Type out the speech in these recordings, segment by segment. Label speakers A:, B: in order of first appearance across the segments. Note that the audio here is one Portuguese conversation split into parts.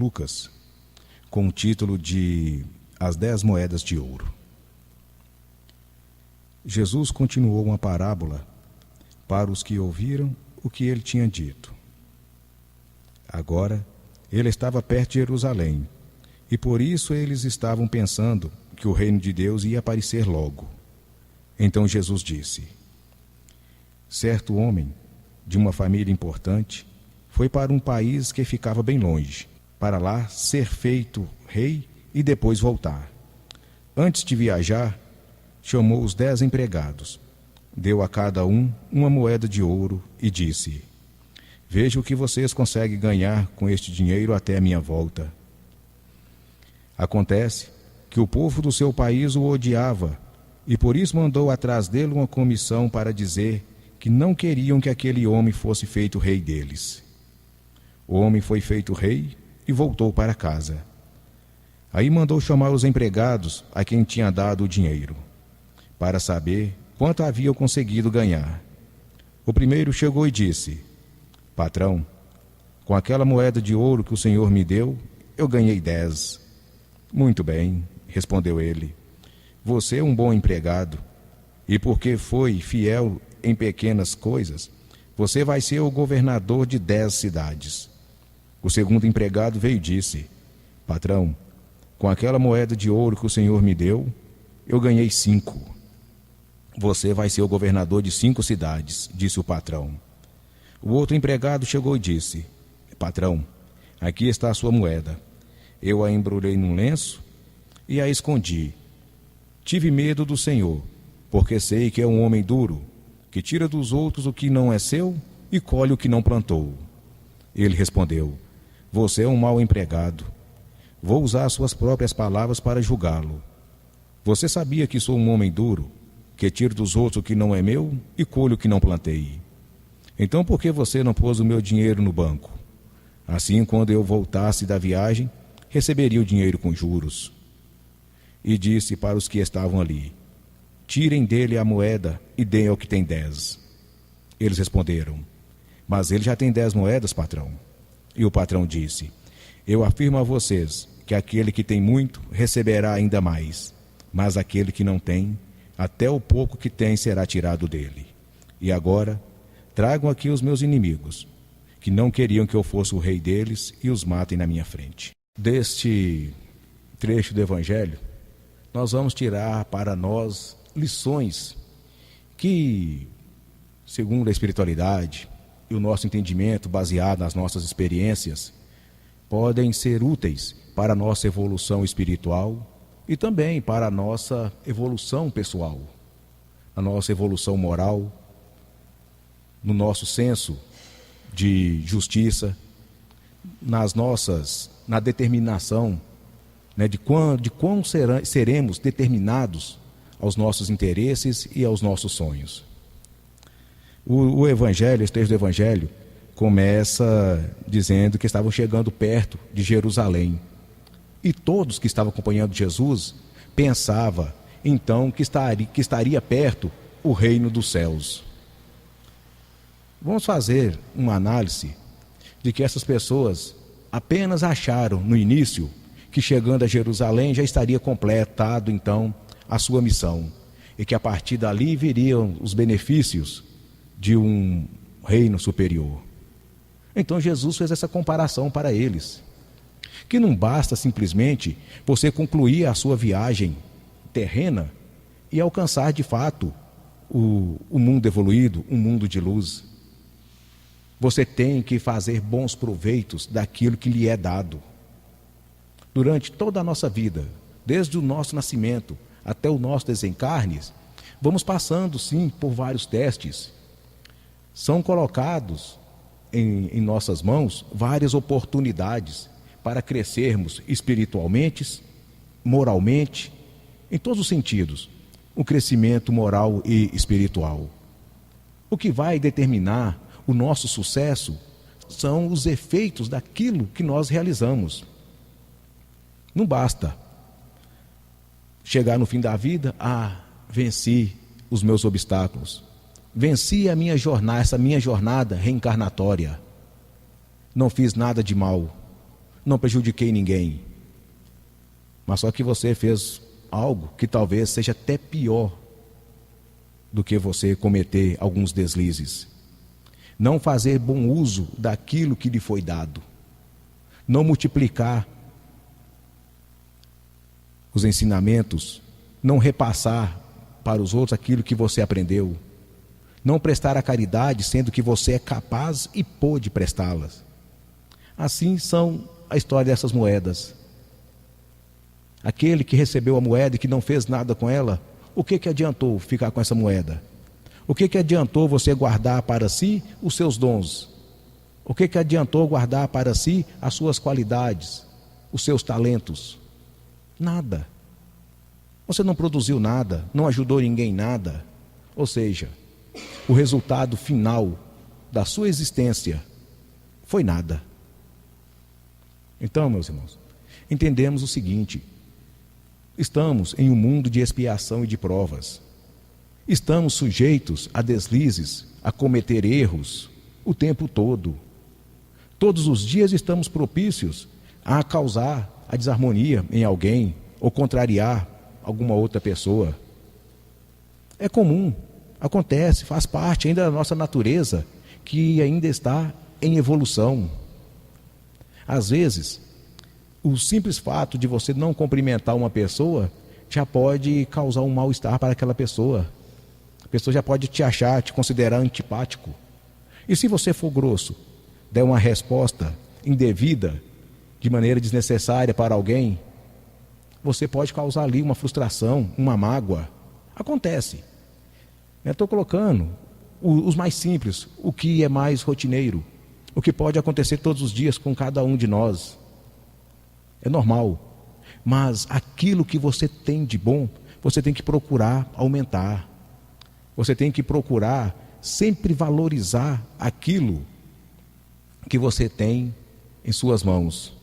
A: Lucas, com o título de As 10 Moedas de Ouro. Jesus continuou uma parábola para os que ouviram o que ele tinha dito. Agora, ele estava perto de Jerusalém, e por isso eles estavam pensando que o reino de Deus ia aparecer logo. Então Jesus disse: certo homem, de uma família importante, foi para um país que ficava bem longe, para lá ser feito rei e depois voltar. Antes de viajar, chamou os 10 empregados, deu a cada um uma moeda de ouro e disse: veja o que vocês conseguem ganhar com este dinheiro até a minha volta. Acontece que o povo do seu país o odiava, e por isso mandou atrás dele uma comissão para dizer que não queriam que aquele homem fosse feito rei deles. O homem foi feito rei e voltou para casa. Aí mandou chamar os empregados a quem tinha dado o dinheiro, para saber quanto haviam conseguido ganhar. O primeiro chegou e disse: patrão, com aquela moeda de ouro que o senhor me deu, eu ganhei 10. Muito bem, respondeu ele. Você é um bom empregado, e porque foi fiel em pequenas coisas, você vai ser o governador de 10 cidades. O segundo empregado veio e disse: patrão, com aquela moeda de ouro que o senhor me deu, eu ganhei 5. Você vai ser o governador de 5 cidades, disse o patrão. O outro empregado chegou e disse: patrão, aqui está a sua moeda. Eu a embrulhei num lenço e a escondi. Tive medo do Senhor, porque sei que é um homem duro, que tira dos outros o que não é seu e colhe o que não plantou. Ele respondeu: você é um mau empregado. Vou usar suas próprias palavras para julgá-lo. Você sabia que sou um homem duro, que tiro dos outros o que não é meu e colho o que não plantei. Então por que você não pôs o meu dinheiro no banco? Assim, quando eu voltasse da viagem, receberia o dinheiro com juros. E disse para os que estavam ali: tirem dele a moeda e deem ao que tem 10. Eles responderam: mas ele já tem 10 moedas, patrão. E o patrão disse: eu afirmo a vocês que aquele que tem muito receberá ainda mais, mas aquele que não tem, até o pouco que tem será tirado dele. E agora, tragam aqui os meus inimigos, que não queriam que eu fosse o rei deles, e os matem na minha frente. Deste trecho do Evangelho, nós vamos tirar para nós lições que, segundo a espiritualidade e o nosso entendimento baseado nas nossas experiências, podem ser úteis para a nossa evolução espiritual e também para a nossa evolução pessoal, a nossa evolução moral, no nosso senso de justiça, na determinação, de quão seremos determinados aos nossos interesses e aos nossos sonhos. O Evangelho, esse trecho do Evangelho, começa dizendo que estavam chegando perto de Jerusalém. E todos que estavam acompanhando Jesus pensavam, então, que estaria perto o reino dos céus. Vamos fazer uma análise de que essas pessoas apenas acharam no início que chegando a Jerusalém já estaria completado então a sua missão, e que a partir dali viriam os benefícios de um reino superior. Então Jesus fez essa comparação para eles, que não basta simplesmente você concluir a sua viagem terrena e alcançar de fato o mundo evoluído, um mundo de luz. Você tem que fazer bons proveitos daquilo que lhe é dado. Durante toda a nossa vida, desde o nosso nascimento até o nosso desencarne, vamos passando sim por vários testes. São colocados em nossas mãos várias oportunidades para crescermos espiritualmente, moralmente, em todos os sentidos, o crescimento moral e espiritual. O que vai determinar o nosso sucesso são os efeitos daquilo que nós realizamos. Não basta chegar no fim da vida: venci os meus obstáculos, venci a minha jornada, essa minha jornada reencarnatória, não fiz nada de mal, não prejudiquei ninguém. Mas só que você fez algo que talvez seja até pior do que você cometer alguns deslizes. Não fazer bom uso daquilo que lhe foi dado. Não multiplicar os ensinamentos. Não repassar para os outros aquilo que você aprendeu. Não prestar a caridade, sendo que você é capaz e pôde prestá-las. Assim são a história dessas moedas. Aquele que recebeu a moeda e que não fez nada com ela, o que adiantou ficar com essa moeda? O que adiantou você guardar para si os seus dons? O que adiantou guardar para si as suas qualidades, os seus talentos? Nada. Você não produziu nada, não ajudou ninguém em nada. Ou seja, o resultado final da sua existência foi nada. Então, meus irmãos, entendemos o seguinte: estamos em um mundo de expiação e de provas. Estamos sujeitos a deslizes, a cometer erros o tempo todo. Todos os dias estamos propícios a causar a desarmonia em alguém ou contrariar alguma outra pessoa. É comum, acontece, faz parte ainda da nossa natureza, que ainda está em evolução. Às vezes, o simples fato de você não cumprimentar uma pessoa já pode causar um mal-estar para aquela pessoa. A pessoa já pode te achar, te considerar antipático. E se você for grosso, der uma resposta indevida, de maneira desnecessária para alguém, você pode causar ali uma frustração, uma mágoa. Acontece. Eu estou colocando os mais simples, o que é mais rotineiro, o que pode acontecer todos os dias com cada um de nós. É normal. Mas aquilo que você tem de bom, você tem que procurar aumentar. Você tem que procurar sempre valorizar aquilo que você tem em suas mãos.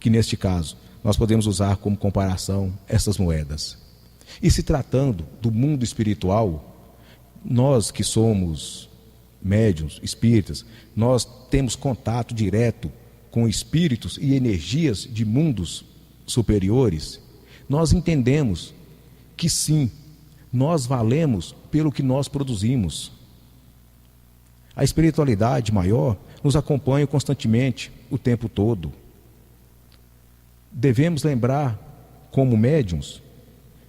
A: Que neste caso, nós podemos usar como comparação essas moedas. E se tratando do mundo espiritual, nós que somos médiuns, espíritas, nós temos contato direto com espíritos e energias de mundos superiores. Nós entendemos que sim, nós valemos pelo que nós produzimos. A espiritualidade maior nos acompanha constantemente, o tempo todo. Devemos lembrar, como médiuns,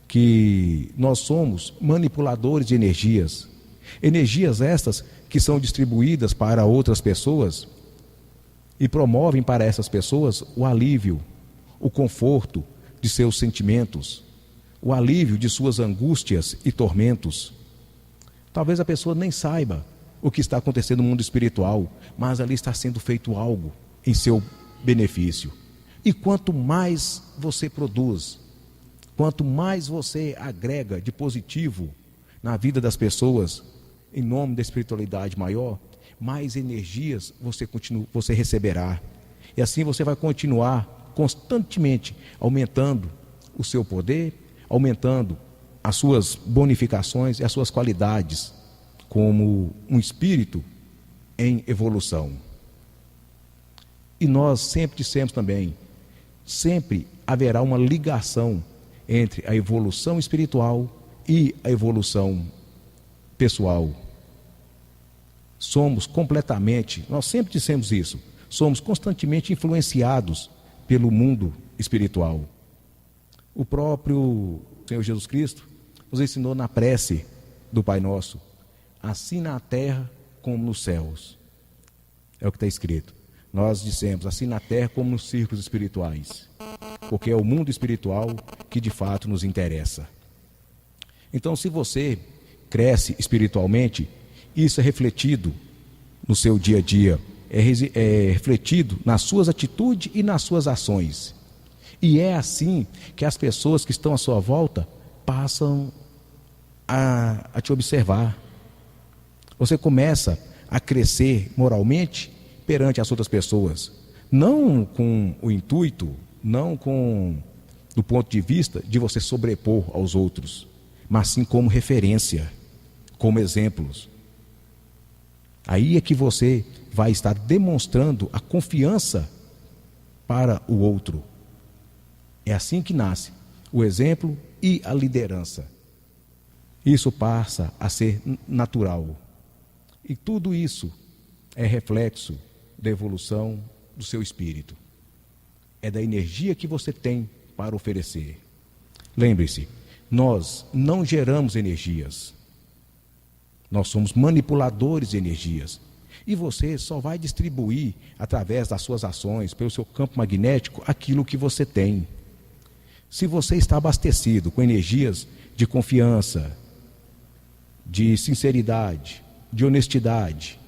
A: que nós somos manipuladores de energias. Energias estas que são distribuídas para outras pessoas e promovem para essas pessoas o alívio, o conforto de seus sentimentos, o alívio de suas angústias e tormentos. Talvez a pessoa nem saiba o que está acontecendo no mundo espiritual, mas ali está sendo feito algo em seu benefício. E quanto mais você produz, quanto mais você agrega de positivo na vida das pessoas, em nome da espiritualidade maior, mais energias você receberá. E assim você vai continuar constantemente aumentando o seu poder, aumentando as suas bonificações e as suas qualidades como um espírito em evolução. E nós sempre dissemos também, sempre haverá uma ligação entre a evolução espiritual e a evolução pessoal. Nós sempre dissemos isso, somos constantemente influenciados pelo mundo espiritual. O próprio Senhor Jesus Cristo nos ensinou na prece do Pai Nosso, assim na terra como nos céus. É o que está escrito. Nós dissemos, assim na terra como nos círculos espirituais, porque é o mundo espiritual que de fato nos interessa. Então, se você cresce espiritualmente, isso é refletido no seu dia a dia, é refletido nas suas atitudes e nas suas ações. E é assim que as pessoas que estão à sua volta passam a te observar. Você começa a crescer moralmente perante as outras pessoas, não com o intuito, não com do ponto de vista de você sobrepor aos outros, mas sim como referência, como exemplos. Aí é que você vai estar demonstrando a confiança para o outro. É assim que nasce o exemplo e a liderança. Isso passa a ser natural. E tudo isso é reflexo da evolução do seu espírito. É da energia que você tem para oferecer. Lembre-se, nós não geramos energias. Nós somos manipuladores de energias. E você só vai distribuir, através das suas ações, pelo seu campo magnético, aquilo que você tem. Se você está abastecido com energias de confiança, de sinceridade, de honestidade,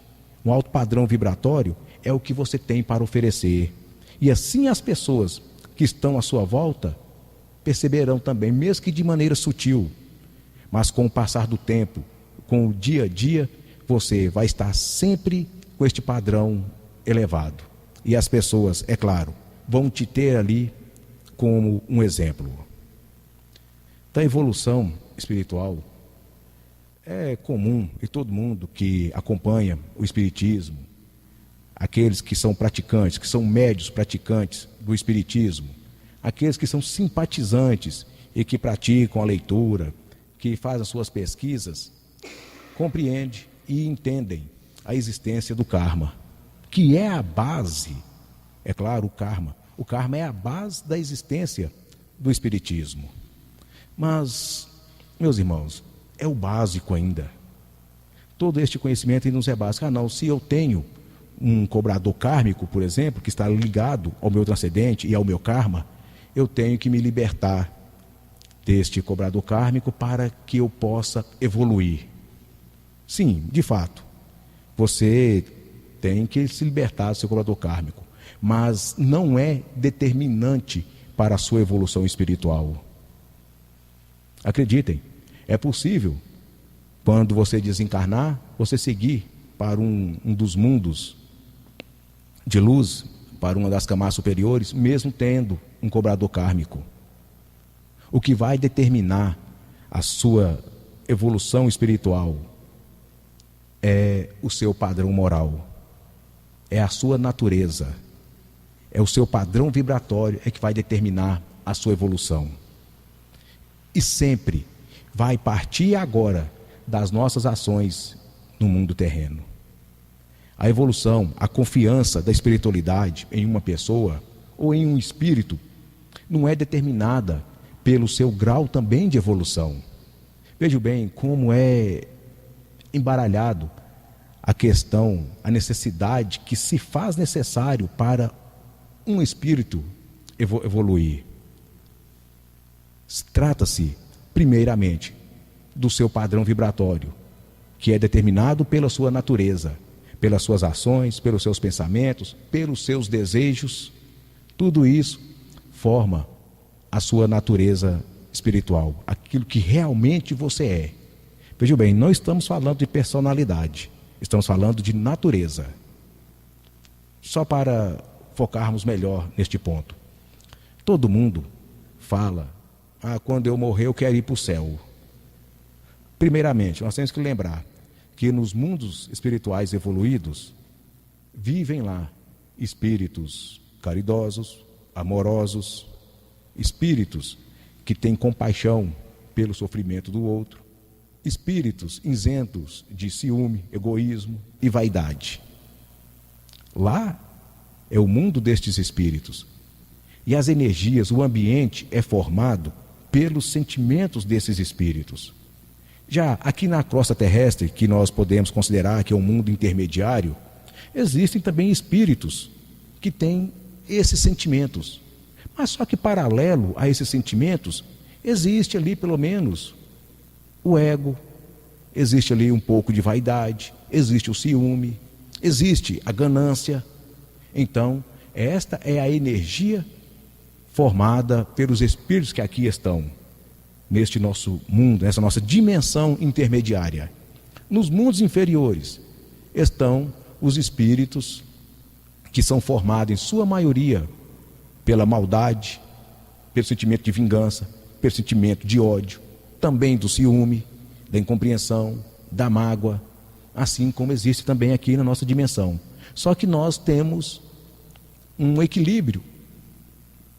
A: um alto padrão vibratório, é o que você tem para oferecer. E assim as pessoas que estão à sua volta perceberão também, mesmo que de maneira sutil, mas com o passar do tempo, com o dia a dia, você vai estar sempre com este padrão elevado. E as pessoas, é claro, vão te ter ali como um exemplo. Da evolução espiritual, é comum, e todo mundo que acompanha o espiritismo, aqueles que são praticantes, que são médios praticantes do espiritismo, aqueles que são simpatizantes e que praticam a leitura, que fazem as suas pesquisas, compreendem e entendem a existência do karma, que é a base, é claro, o karma. O karma é a base da existência do espiritismo. Mas, meus irmãos, é o básico ainda. Todo este conhecimento ainda não é básico. Ah, não, se eu tenho um cobrador kármico, por exemplo, que está ligado ao meu transcendente e ao meu karma, eu tenho que me libertar deste cobrador kármico para que eu possa evoluir. Sim, de fato, você tem que se libertar do seu cobrador kármico, mas não é determinante para a sua evolução espiritual. Acreditem, é possível, quando você desencarnar, você seguir para um dos mundos de luz, para uma das camadas superiores, mesmo tendo um cobrador kármico. O que vai determinar a sua evolução espiritual é o seu padrão moral, é a sua natureza, é o seu padrão vibratório é que vai determinar a sua evolução. E sempre vai partir agora das nossas ações no mundo terreno. A evolução, a confiança da espiritualidade em uma pessoa ou em um espírito não é determinada pelo seu grau também de evolução. Veja bem como é embaralhado a questão, a necessidade que se faz necessário para um espírito evoluir. Trata-se, primeiramente, do seu padrão vibratório, que é determinado pela sua natureza, pelas suas ações, pelos seus pensamentos, pelos seus desejos. Tudo isso forma a sua natureza espiritual, aquilo que realmente você é. Veja bem, não estamos falando de personalidade, estamos falando de natureza. Só para focarmos melhor neste ponto. Todo mundo fala, quando eu morrer eu quero ir para o céu. Primeiramente, nós temos que lembrar que nos mundos espirituais evoluídos, vivem lá espíritos caridosos, amorosos, espíritos que têm compaixão pelo sofrimento do outro, espíritos isentos de ciúme, egoísmo e vaidade. Lá é o mundo destes espíritos. E as energias, o ambiente é formado pelos sentimentos desses espíritos. Já aqui na crosta terrestre, que nós podemos considerar que é um mundo intermediário, existem também espíritos que têm esses sentimentos. Mas só que paralelo a esses sentimentos, existe ali pelo menos o ego, existe ali um pouco de vaidade, existe o ciúme, existe a ganância. Então, esta é a energia formada pelos espíritos que aqui estão, neste nosso mundo, nessa nossa dimensão intermediária. Nos mundos inferiores estão os espíritos que são formados, em sua maioria, pela maldade, pelo sentimento de vingança, pelo sentimento de ódio, também do ciúme, da incompreensão, da mágoa, assim como existe também aqui na nossa dimensão. Só que nós temos um equilíbrio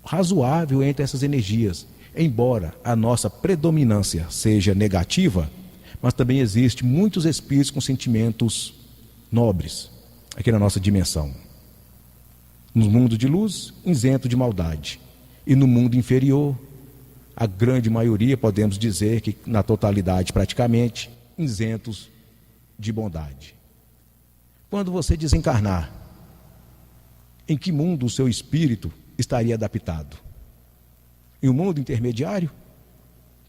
A: razoável entre essas energias, embora a nossa predominância seja negativa, mas também existe muitos espíritos com sentimentos nobres aqui na nossa dimensão. No mundo de luz, isento de maldade, e no mundo inferior, a grande maioria, podemos dizer que na totalidade praticamente, isentos de bondade. Quando você desencarnar, em que mundo o seu espírito estaria adaptado? Em um mundo intermediário,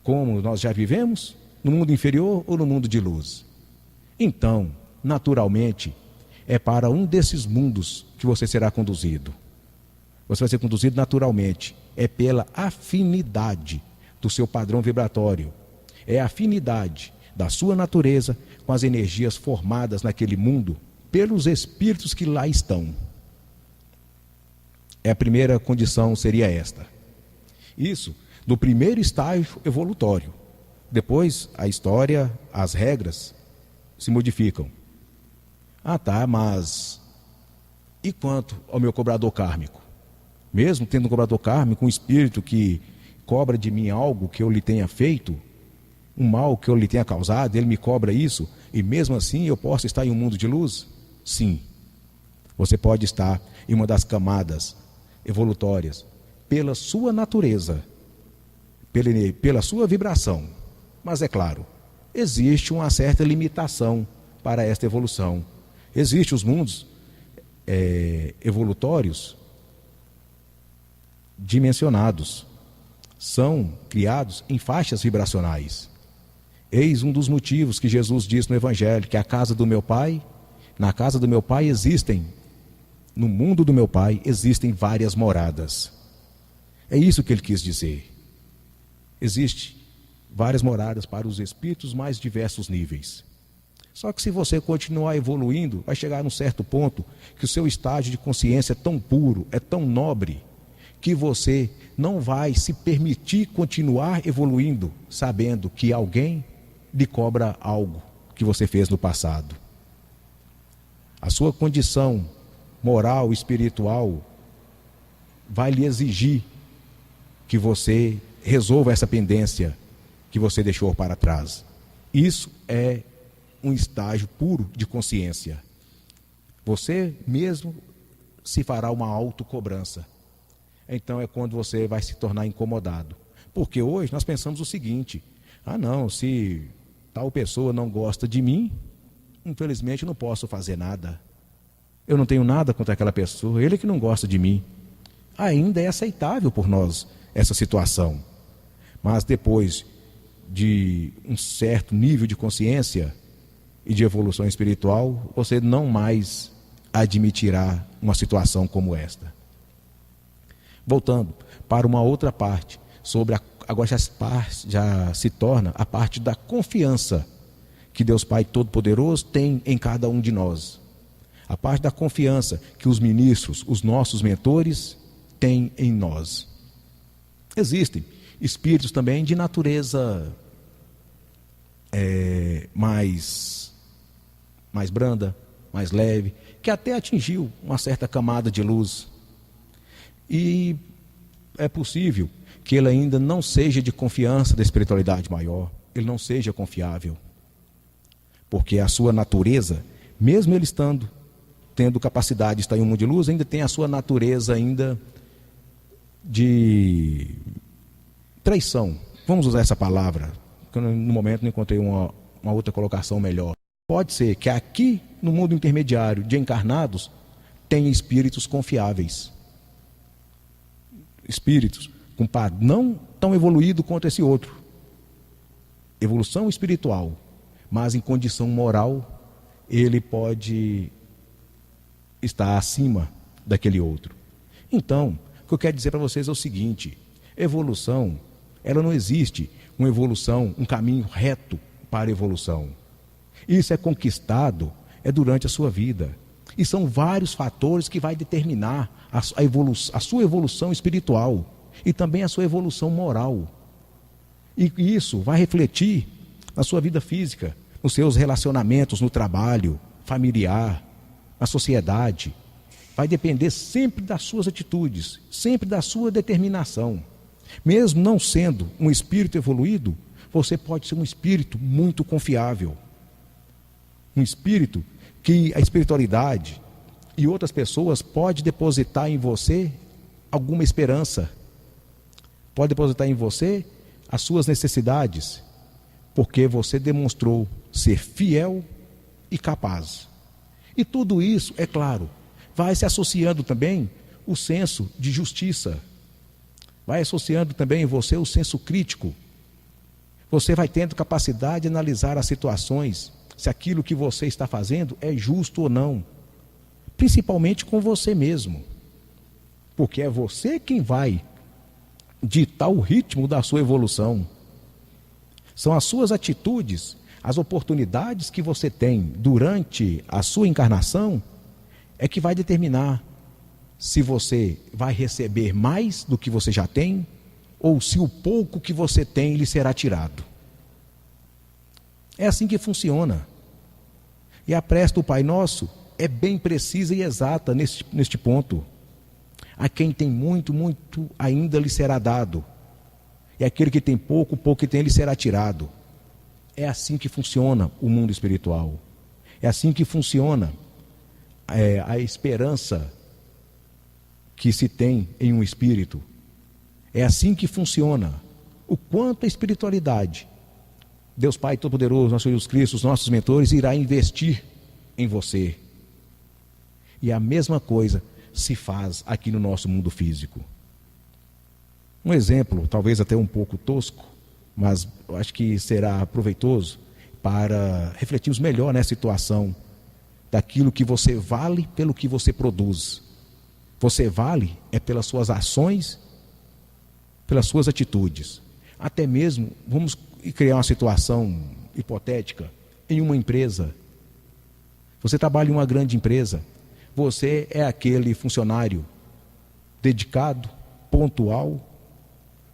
A: como nós já vivemos, no mundo inferior ou no mundo de luz? Então, naturalmente, é para um desses mundos que você será conduzido. Você vai ser conduzido naturalmente, é pela afinidade do seu padrão vibratório, é a afinidade da sua natureza com as energias formadas naquele mundo pelos espíritos que lá estão. A primeira condição seria esta. Isso no primeiro estágio evolutório. Depois a história, as regras se modificam. Mas e quanto ao meu cobrador kármico? Mesmo tendo um cobrador kármico, um espírito que cobra de mim algo que eu lhe tenha feito, um mal que eu lhe tenha causado, ele me cobra isso, e mesmo assim eu posso estar em um mundo de luz? Sim, você pode estar em uma das evolutórias, pela sua natureza, pela sua vibração. Mas é claro, existe uma certa limitação para esta evolução. Existem os mundos evolutórios dimensionados, são criados em faixas vibracionais. Eis um dos motivos que Jesus disse no Evangelho, que na casa do meu Pai existem, no mundo do meu Pai existem várias moradas. É isso que ele quis dizer. Existem várias moradas para os espíritos mais diversos níveis. Só que se você continuar evoluindo, vai chegar num certo ponto que o seu estágio de consciência é tão puro, é tão nobre, que você não vai se permitir continuar evoluindo, sabendo que alguém lhe cobra algo que você fez no passado. A sua condição moral, espiritual, vai lhe exigir que você resolva essa pendência que você deixou para trás. Isso é um estágio puro de consciência. Você mesmo se fará uma autocobrança. Então é quando você vai se tornar incomodado. Porque hoje nós pensamos o seguinte: se tal pessoa não gosta de mim, infelizmente eu não posso fazer nada. Eu não tenho nada contra aquela pessoa, ele que não gosta de mim. Ainda é aceitável por nós essa situação. Mas depois de um certo nível de consciência e de evolução espiritual, você não mais admitirá uma situação como esta. Voltando para uma outra parte, agora já se torna a parte da confiança que Deus Pai Todo-Poderoso tem em cada um de nós. A parte da confiança que os ministros, os nossos mentores, têm em nós. Existem espíritos também de natureza mais branda, mais leve, que até atingiu uma certa camada de luz. E é possível que ele ainda não seja de confiança da espiritualidade maior, ele não seja confiável. Porque a sua natureza, mesmo ele tendo capacidade de estar em um mundo de luz, ainda tem a sua natureza ainda de traição. Vamos usar essa palavra, porque no momento não encontrei uma outra colocação melhor. Pode ser que aqui no mundo intermediário de encarnados tenha espíritos confiáveis. Espíritos com não tão evoluído quanto esse outro. Evolução espiritual, mas em condição moral, ele pode estar acima daquele outro. Então, o que eu quero dizer para vocês é o seguinte: evolução, ela não existe uma evolução, um caminho reto para a evolução. Isso é conquistado durante a sua vida. E são vários fatores que vai determinar a sua evolução espiritual e também a sua evolução moral. E isso vai refletir na sua vida física, nos seus relacionamentos no trabalho, familiar, na sociedade. vai depender sempre das suas atitudes, sempre da sua determinação. Mesmo não sendo um espírito evoluído, você pode ser um espírito muito confiável. Um espírito que a espiritualidade e outras pessoas podem depositar em você alguma esperança. Pode depositar em você as suas necessidades, porque você demonstrou ser fiel e capaz. E tudo isso, é claro, vai se associando também o senso de justiça. Vai associando também em você o senso crítico. Você vai tendo capacidade de analisar as situações, se aquilo que você está fazendo é justo ou não. Principalmente com você mesmo. Porque é você quem vai ditar o ritmo da sua evolução. São as suas atitudes, as oportunidades que você tem durante a sua encarnação, é que vai determinar se você vai receber mais do que você já tem, ou se o pouco que você tem lhe será tirado. É assim que funciona. E a prece do Pai Nosso é bem precisa e exata neste ponto. A quem tem muito, muito ainda lhe será dado. E aquele que tem pouco, pouco que tem lhe será tirado. É assim que funciona o mundo espiritual. É assim que funciona a esperança que se tem em um espírito. É assim que funciona o quanto a espiritualidade, Deus Pai Todo-Poderoso, nosso Jesus Cristo, os nossos mentores, irá investir em você. E a mesma coisa se faz aqui no nosso mundo físico. Um exemplo, talvez até um pouco tosco, mas eu acho que será proveitoso para refletirmos melhor nessa situação daquilo que você vale pelo que você produz. Você vale é pelas suas ações, pelas suas atitudes. Até mesmo, vamos criar uma situação hipotética em uma empresa. Você trabalha em uma grande empresa, você é aquele funcionário dedicado, pontual,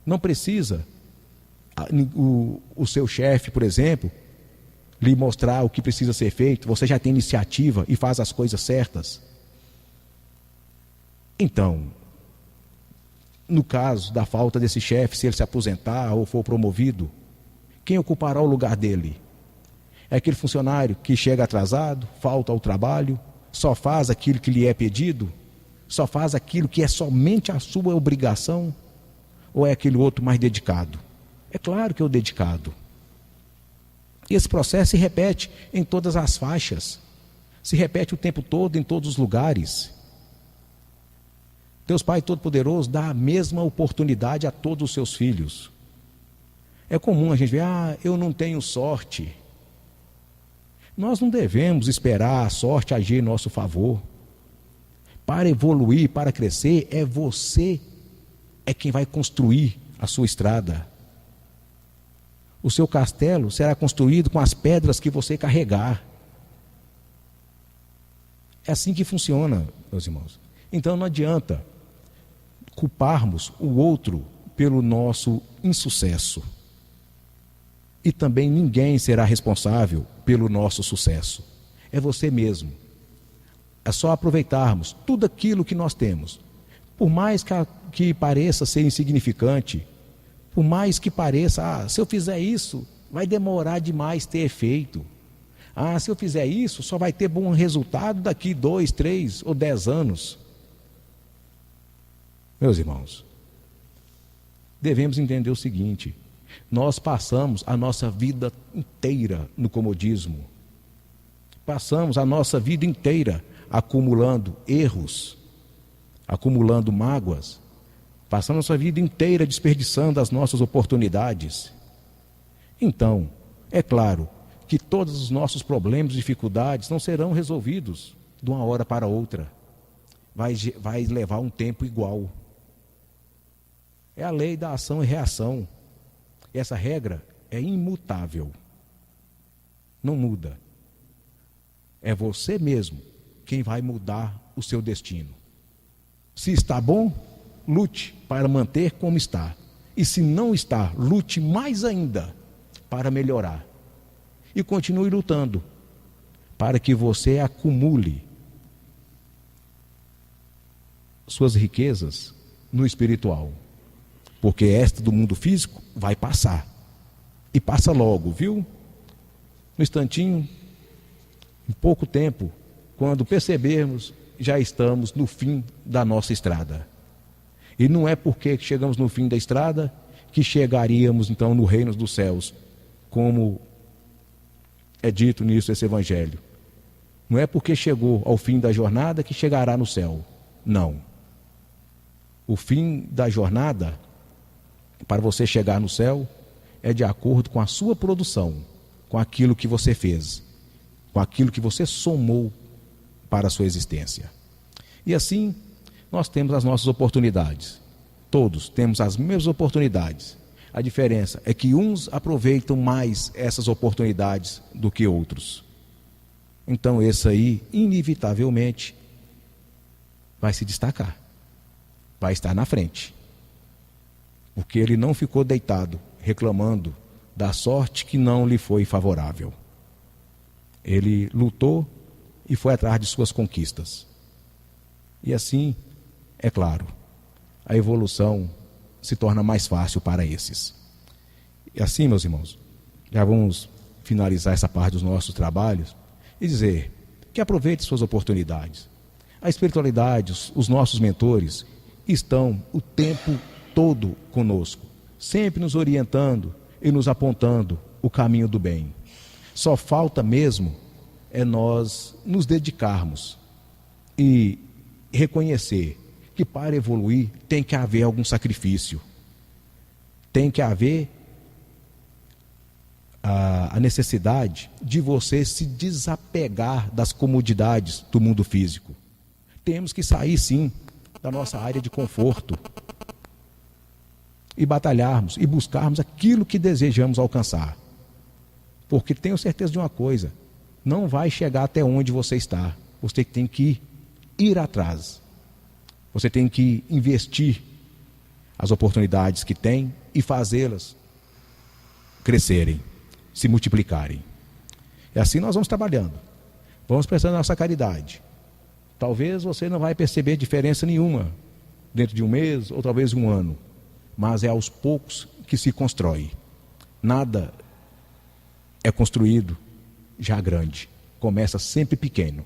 A: não precisa o seu chefe, por exemplo, lhe mostrar o que precisa ser feito, você já tem iniciativa e faz as coisas certas. Então, no caso da falta desse chefe, se ele se aposentar ou for promovido, quem ocupará o lugar dele? É aquele funcionário que chega atrasado, falta ao trabalho, só faz aquilo que lhe é pedido, só faz aquilo que é somente a sua obrigação, ou é aquele outro mais dedicado? É claro que é o dedicado. E esse processo se repete em todas as faixas, se repete o tempo todo em todos os lugares. Deus Pai Todo-Poderoso dá a mesma oportunidade a todos os seus filhos. É comum a gente ver, eu não tenho sorte. Nós não devemos esperar a sorte agir em nosso favor. Para evoluir, para crescer, você é quem vai construir a sua estrada. O seu castelo será construído com as pedras que você carregar. É assim que funciona, meus irmãos. Então não adianta culparmos o outro pelo nosso insucesso. E também ninguém será responsável pelo nosso sucesso. É você mesmo. É só aproveitarmos tudo aquilo que nós temos. Por mais que pareça ser insignificante, por mais que pareça, se eu fizer isso, vai demorar demais ter efeito. Se eu fizer isso, só vai ter bom resultado daqui 2, 3 ou 10 anos. Meus irmãos, devemos entender o seguinte: nós passamos a nossa vida inteira no comodismo. Passamos a nossa vida inteira acumulando erros, acumulando mágoas. Passamos a nossa vida inteira desperdiçando as nossas oportunidades. Então, é claro que todos os nossos problemas e dificuldades não serão resolvidos de uma hora para outra. Vai levar um tempo igual. É a lei da ação e reação. Essa regra é imutável. Não muda. É você mesmo quem vai mudar o seu destino. Se está bom, lute para manter como está. E se não está, lute mais ainda para melhorar. E continue lutando para que você acumule suas riquezas no espiritual, porque esta do mundo físico vai passar, e passa logo, viu? No instantinho, em pouco tempo, quando percebermos, já estamos no fim da nossa estrada. E não é porque chegamos no fim da estrada que chegaríamos então no reino dos céus, como é dito nisso esse evangelho. Não é porque chegou ao fim da jornada que chegará no céu. Não. O fim da jornada, para você chegar no céu, é de acordo com a sua produção, com aquilo que você fez, com aquilo que você somou para a sua existência. E assim, nós temos as nossas oportunidades. Todos temos as mesmas oportunidades. A diferença é que uns aproveitam mais essas oportunidades do que outros. Então esse aí, inevitavelmente, vai se destacar, vai estar na frente, porque ele não ficou deitado reclamando da sorte que não lhe foi favorável. Ele lutou e foi atrás de suas conquistas. E assim, é claro, a evolução se torna mais fácil para esses. E assim, meus irmãos, já vamos finalizar essa parte dos nossos trabalhos e dizer que aproveite suas oportunidades. A espiritualidade, os nossos mentores estão o tempo todo conosco, sempre nos orientando e nos apontando o caminho do bem. Só falta mesmo é nós nos dedicarmos e reconhecer que para evoluir tem que haver algum sacrifício, tem que haver a necessidade de você se desapegar das comodidades do mundo físico. Temos que sair sim da nossa área de conforto e batalharmos e buscarmos aquilo que desejamos alcançar, porque tenho certeza de uma coisa: não vai chegar até onde você está. Você tem que ir atrás, você tem que investir as oportunidades que tem e fazê-las crescerem, se multiplicarem. E assim nós vamos trabalhando, vamos prestando a nossa caridade. Talvez você não vai perceber diferença nenhuma dentro de um mês ou talvez um ano, mas é aos poucos que se constrói. Nada é construído já grande, começa sempre pequeno.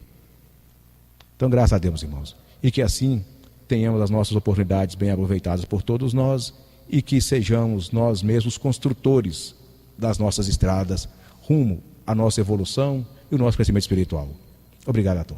A: Então, graças a Deus, irmãos, e que assim tenhamos as nossas oportunidades bem aproveitadas por todos nós e que sejamos nós mesmos construtores das nossas estradas rumo à nossa evolução e o nosso crescimento espiritual. Obrigado a todos.